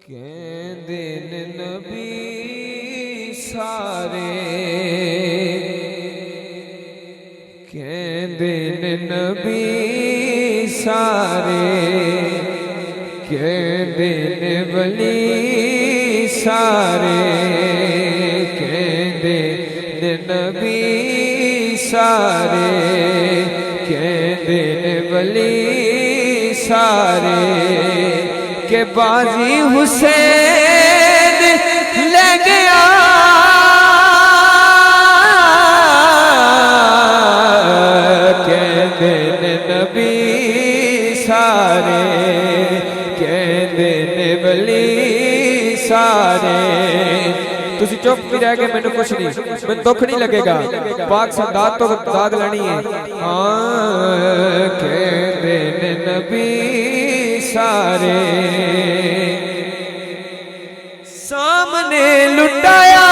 کہندے نے نبی سارے کہندے نے نبی سارے کہندے نے ولی سارے کہندے نے نبی سارے کہندے نے ولی سارے کہ بازی حسین لے گیا کہندے نے نبی سارے کہندے نے ولی سارے تسی چپ بھی رہ گئے میں نے کچھ نہیں میں دکھ نہیں لگے گا پاک سادات تو داد لینی ہے کہندے نے نبی سارے سامنے لٹایا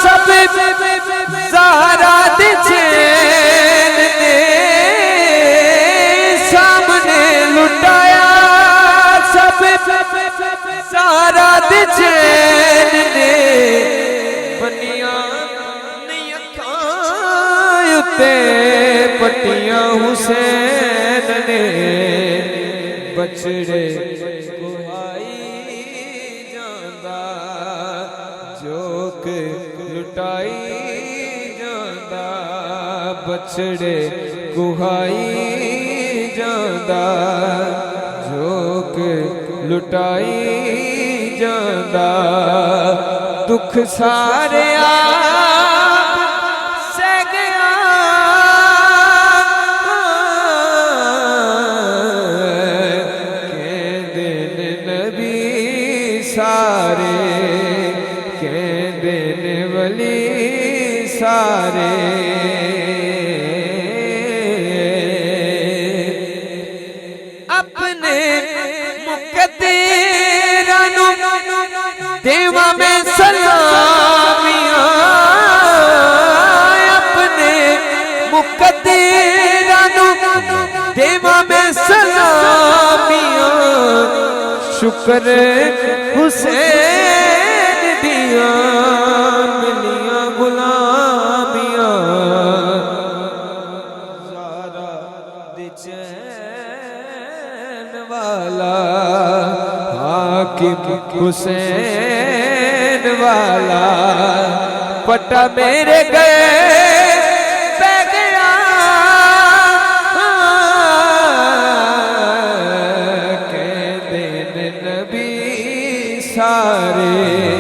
سب زہرا دے چین نے سامنے لٹایا سب زہرا دے چین نے بنیاں نہیں اکھاں اتے پٹیاں حسین نے بچڑے کوہائی جاندہ جوک لٹائی جاندہ بچڑے کوہائی جاندہ جوک لٹائی جاندہ دکھ سارے سارے کہندے نے ولی سارے اپنے مقدرانو دیواں میں سلامیاں اپنے مقدرانو دیواں میں سلامیاں شکر حسین دیاں ملیاں غلامیاں زہرا دے چین والا حاکم حسین والا پٹا میرے گئے پہ گیا کہندے نے نبی سارے